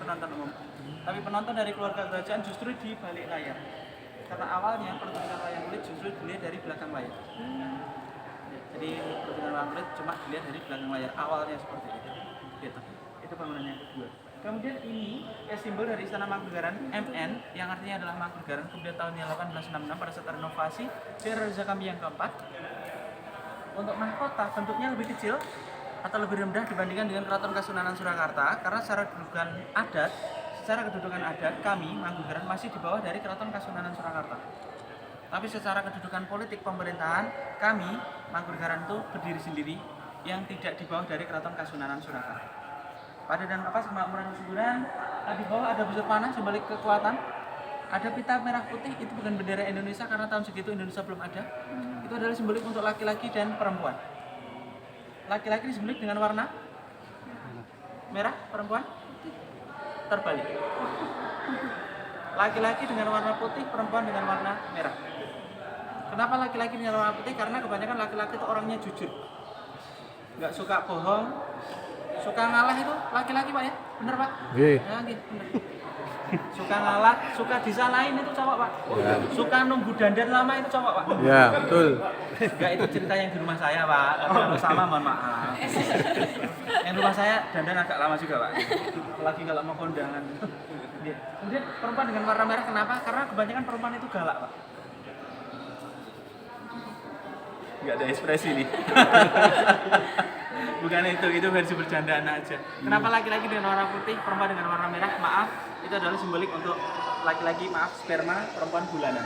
penonton umum. Tapi penonton dari keluarga kerajaan justru di balik layar. Karena awalnya pertunjukan wayang kulit justru dilihat dari belakang layar. Jadi pertunjukan wayang kulit cuma dilihat dari belakang layar. Awalnya seperti itu. Gitu. Itu bangunan yang kedua. Kemudian ini simbol dari Istana Mangkunegaran MN yang artinya adalah Mangkunegaran. Kemudian tahunnya 1866 pada saat renovasi di Raja kami yang keempat. Untuk mahkota bentuknya lebih kecil atau lebih rendah dibandingkan dengan Keraton Kasunanan Surakarta karena secara kedudukan adat kami Mangkunegaran masih di bawah dari Keraton Kasunanan Surakarta. Tapi secara kedudukan politik pemerintahan kami Mangkunegaran itu berdiri sendiri yang tidak di bawah dari Keraton Kasunanan Surakarta. Pada dan atas kemakmuran kesuburan, di bawah ada busur panah simbolik kekuatan. Ada pita merah putih, itu bukan bendera Indonesia karena tahun segitu Indonesia belum ada. Itu adalah simbolik untuk laki-laki dan perempuan. Laki-laki disimbolik dengan warna merah, perempuan terbalik. Laki-laki dengan warna putih, perempuan dengan warna merah. Kenapa laki-laki dengan warna putih? Karena kebanyakan laki-laki itu orangnya jujur, nggak suka bohong, suka ngalah. Itu laki-laki Pak ya, bener Pak? Iya. Ya, bener. Suka ngalah, suka disalahin itu cowok Pak. Ya. Suka nunggu dandan lama itu cowok Pak. Ya, betul. Enggak, itu cerita yang di rumah saya Pak. Kalau sama mohon maaf. Yang rumah saya dandan agak lama juga Pak. Apalagi kalau mau kondangan. Kemudian perempuan dengan warna merah kenapa? Karena kebanyakan perempuan itu galak Pak. Enggak ada ekspresi nih. Bukan itu versi bercandaan aja. Kenapa laki-laki dengan warna putih, perempuan dengan warna merah? Maaf, itu adalah simbolik untuk laki-laki, maaf, sperma, perempuan bulanan.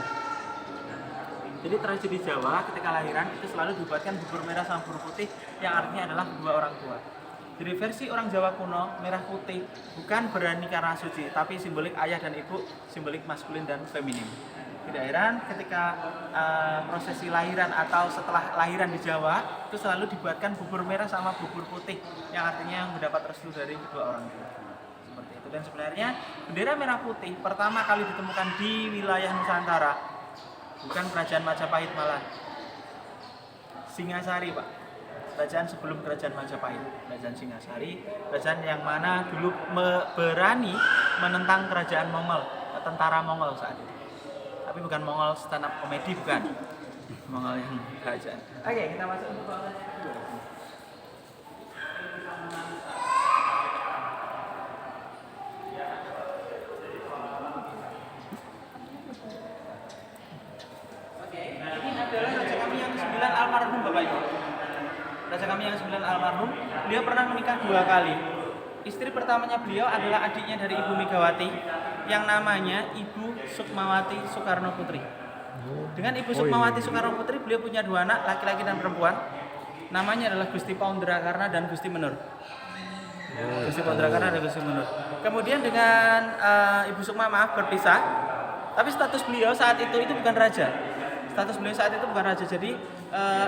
Jadi tragedi Jawa ketika lahiran itu selalu dibuatkan bubur merah sama bubur putih yang artinya adalah kedua orang tua. Jadi versi orang Jawa kuno, merah putih bukan berani karena suci, tapi simbolik ayah dan ibu, simbolik maskulin dan feminim. Tidak heran ketika prosesi lahiran atau setelah lahiran di Jawa itu selalu dibuatkan bubur merah sama bubur putih yang artinya mendapat restu dari kedua orang tua. Seperti itu. Dan sebenarnya bendera merah putih pertama kali ditemukan di wilayah Nusantara, bukan kerajaan Majapahit malah Singasari Pak. Kerajaan sebelum kerajaan Majapahit, kerajaan Singasari, kerajaan yang mana dulu berani menentang kerajaan Mongol, tentara Mongol saat itu. Tapi bukan Mongol stand up komedi, bukan. Mongol yang kerajaan. Oke, kita masuk untuk bangunan yang kedua. Oke, ini adalah raja kami yang ke-9 almarhum Bapak Ibu. Raja kami yang ke-9 almarhum, beliau pernah menikah 2 kali. Istri pertamanya beliau adalah adiknya dari Ibu Megawati yang namanya Ibu Sukmawati Soekarno Putri. Dengan Ibu Sukmawati Soekarno Putri beliau punya 2 anak, laki-laki dan perempuan. Namanya adalah Gusti Paundrakarna dan Gusti Menur. Gusti Paundrakarna dan Gusti Menur. Kemudian dengan Ibu Sukma berpisah. Tapi status beliau saat itu bukan raja. Status beliau saat itu bukan raja. Jadi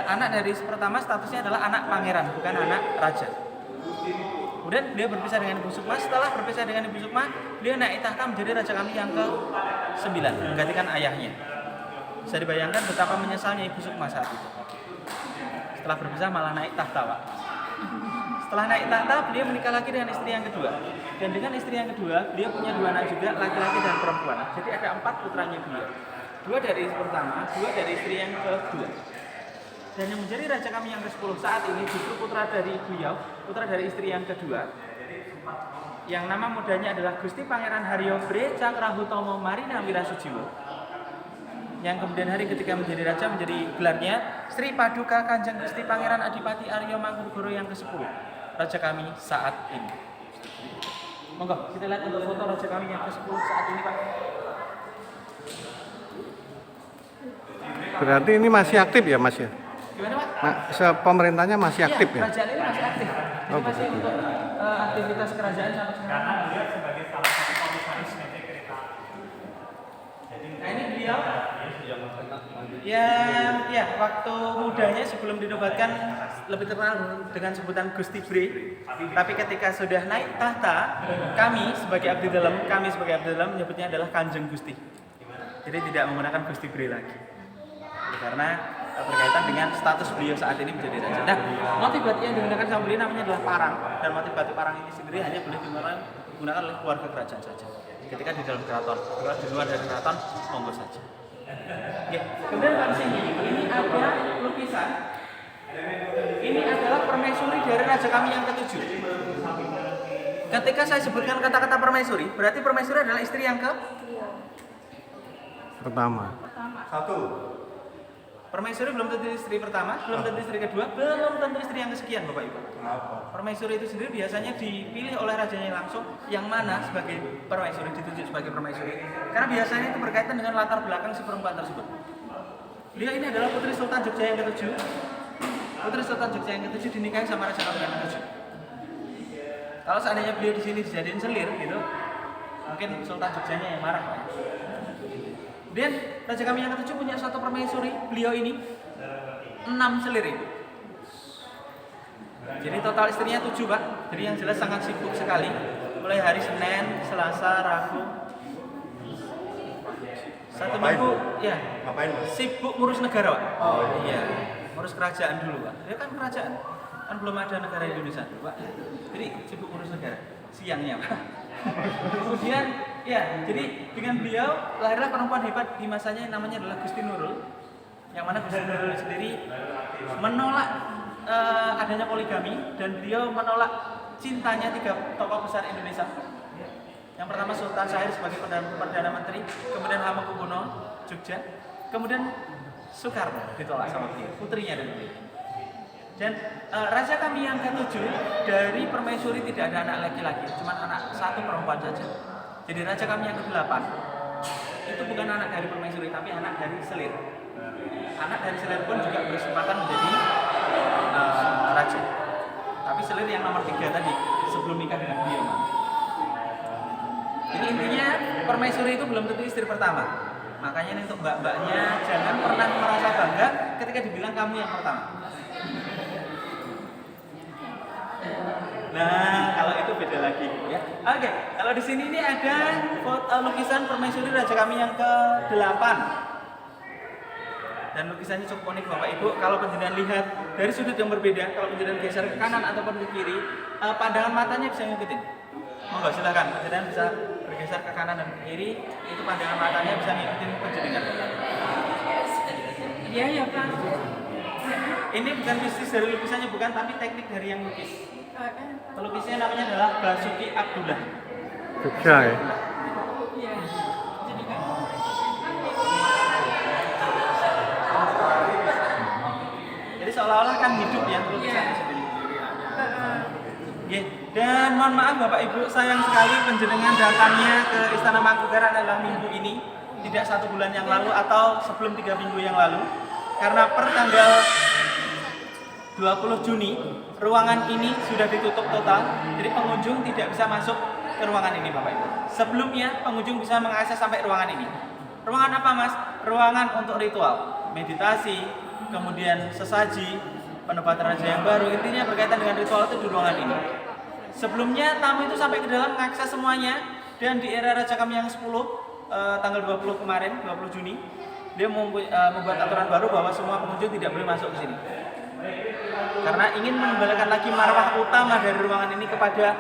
anak dari pertama statusnya adalah anak pangeran, bukan anak raja. Kemudian beliau berpisah dengan Ibu Sukma. Setelah berpisah dengan Ibu Sukma, beliau naik tahta menjadi raja kami yang ke-9, menggantikan ayahnya. Bisa dibayangkan betapa menyesalnya Ibu Sukma saat itu. Setelah berpisah malah naik tahta Pak. Setelah naik tahta, beliau menikah lagi dengan istri yang kedua. Dan dengan istri yang kedua, beliau punya 2 anak juga, laki-laki dan perempuan. Jadi ada 4 putranya beliau. 2 dari istri pertama, 2 dari istri yang kedua. Dan yang menjadi raja kami yang ke-10 saat ini justru putra dari beliau, putra dari istri yang kedua, yang nama mudanya adalah Gusti Pangeran Haryo Bre Cakrahutomo Marina Wirasujiwo, yang kemudian hari ketika menjadi raja menjadi gelarnya Sri Paduka Kanjeng Gusti Pangeran Adipati Aryo Mangkunegoro yang ke-10, raja kami saat ini. Monggo kita lihat untuk foto raja kami yang ke-10 saat ini Pak. Berarti ini masih aktif ya Mas ya? Gimana Pak? Pemerintahnya masih aktif ya? Kerajaan ini masih aktif. Jadi masih untuk aktivitas kerajaan sampai sekarang. Karena beliau sebagai salah satu komisaris PT Kereta. Nah ini beliau ya waktu mudanya sebelum dinobatkan lebih terkenal dengan sebutan Gusti Bre. Tapi ketika sudah naik tahta, kami sebagai abdi dalam menyebutnya adalah Kanjeng Gusti. Jadi tidak menggunakan Gusti Bre lagi. Karena berkaitan dengan status beliau saat ini menjadi raja. Nah, motif batik yang digunakan sama beliau namanya adalah parang, dan motif batik parang ini sendiri hanya boleh digunakan digunakan oleh keluarga kerajaan saja. Ketika di dalam keraton, kalau di luar dari keraton, monggo saja. Ya, kemudian di sini ini ada lukisan. Ini adalah permaisuri dari raja kami yang ketujuh. Ketika saya sebutkan kata-kata permaisuri, berarti permaisuri adalah istri yang ke Pertama. Satu. permaisuri belum tentu istri pertama, belum tentu istri kedua, belum tentu istri yang kesekian, Bapak Ibu. Kenapa? Permaisuri itu sendiri biasanya dipilih oleh rajanya langsung, yang mana sebagai permaisuri, ditunjuk sebagai permaisuri. Karena biasanya itu berkaitan dengan latar belakang si perempuan tersebut. Dia ini adalah putri Sultan Jogja yang ketujuh. Putri Sultan Jogja yang ketujuh dinikahi sama raja kami yang ketujuh. Kalau seandainya beliau di sini dijadiin selir gitu, mungkin Sultan Jogjanya yang marah, Pak. Dan raja kami yang ketujuh punya suatu permaisuri, beliau ini 6 selir itu. Jadi total istrinya 7, Pak. Jadi yang jelas sangat sibuk sekali. Mulai hari Senin, Selasa, Rabu, satu minggu, ya. Ngapain, Mas? Sibuk ngurus negara, Pak. Oh iya, ngurus kerajaan dulu, Pak. Dia kan kerajaan, kan belum ada negara Indonesia dulu, Pak. Jadi sibuk ngurus negara, siangnya, Pak. Kemudian, ya, jadi dengan beliau lahirlah perempuan hebat di masanya yang namanya adalah Gusti Nurul. Yang mana Gusti Nurul sendiri menolak adanya poligami dan beliau menolak cintanya 3 tokoh besar Indonesia. Yang pertama Sultan Syahir sebagai Perdana Menteri, kemudian Hamengkubuwono Jogja, kemudian Soekarno ditolak sama beliau, putrinya dan beliau. Dan raja kami yang ketujuh dari permaisuri tidak ada anak laki-laki, cuma anak 1 perempuan saja. Jadi raja kami yang ke-8 itu bukan anak dari permaisuri, tapi anak dari selir. Anak dari selir pun juga berkesempatan menjadi raja. Tapi selir yang nomor 3 tadi sebelum nikah dengan beliau. Jadi intinya permaisuri itu belum tentu istri pertama. Makanya ini untuk mbak-mbaknya jangan pernah merasa bangga ketika dibilang kamu yang pertama. Nah, kalau itu beda lagi ya. Oke, kalau di sini ini ada foto lukisan permaisuri raja kami yang ke-8. Dan lukisannya cukup unik Bapak Ibu. Kalau penjenengan lihat dari sudut yang berbeda, kalau penjenengan geser ke kanan ataupun ke kiri, pandangan matanya bisa ngikutin. Monggo silakan, penjenengan bisa bergeser ke kanan dan ke kiri, itu pandangan matanya bisa ngikutin penjenengan. Iya ya Pak. Ini bukan bisnis dari lukisannya bukan, tapi teknik dari yang lukis. Pelukisnya namanya adalah Basuki Abdullah. Jogja ya. Jadi seolah-olah kan hidup ya lukisannya sendiri. Dan mohon maaf Bapak Ibu, sayang sekali penjenengan datangnya ke Istana Mangkunegaran adalah minggu ini, tidak 1 bulan yang lalu atau sebelum 3 minggu yang lalu. Karena per tanggal 20 Juni ruangan ini sudah ditutup total, jadi pengunjung tidak bisa masuk ke ruangan ini Bapak Ibu. Sebelumnya pengunjung bisa mengakses sampai ruangan ini. Ruangan apa Mas? Ruangan untuk ritual, meditasi, kemudian sesaji, penobatan raja yang baru, intinya berkaitan dengan ritual itu di ruangan ini. Sebelumnya tamu itu sampai ke dalam mengakses semuanya, dan di era raja kami yang 10 tanggal 20 kemarin, 20 Juni, dia membuat aturan baru bahwa semua pengunjung tidak boleh masuk ke sini. Karena ingin mengembalikan lagi marwah utama dari ruangan ini kepada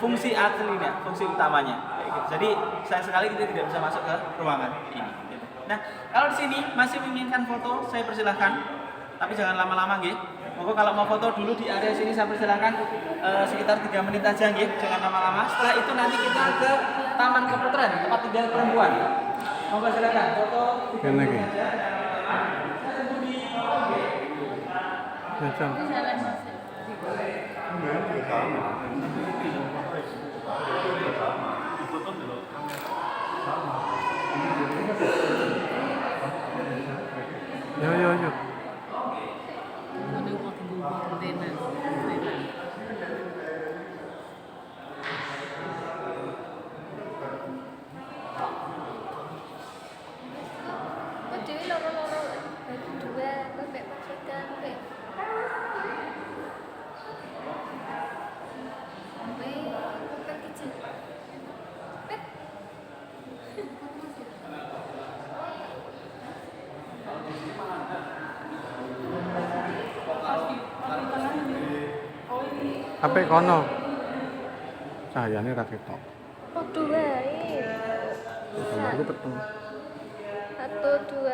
fungsi aslinya, fungsi utamanya. Jadi sayang sekali kita tidak bisa masuk ke ruangan ini. Nah, kalau di sini masih menginginkan foto, saya persilahkan, tapi jangan lama-lama, nggih. Monggo kalau mau foto dulu di area sini saya persilahkan sekitar 3 menit aja, nggih, jangan lama-lama. Setelah itu nanti kita ke Taman Keputren, tempat tinggal perempuan. Monggo silakan foto 3 menit aja. Macam. Yo. Apa kono? cahayane ra ketok. Padha wae. Gambarku peteng. 1 2